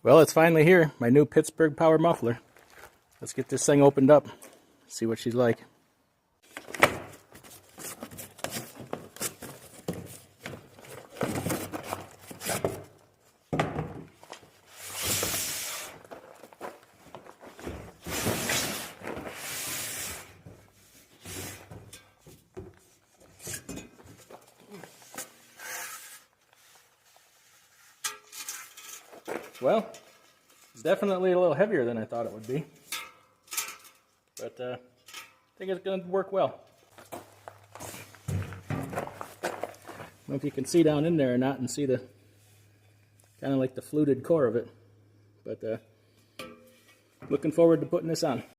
Well, it's finally here, my new Pittsburgh Power muffler. Let's get this thing opened up, see what she's like. Well, it's definitely a little heavier than I thought it would be, but I think it's going to work well. I don't know if you can see down in there or not and see the kind of like the fluted core of it, but looking forward to putting this on.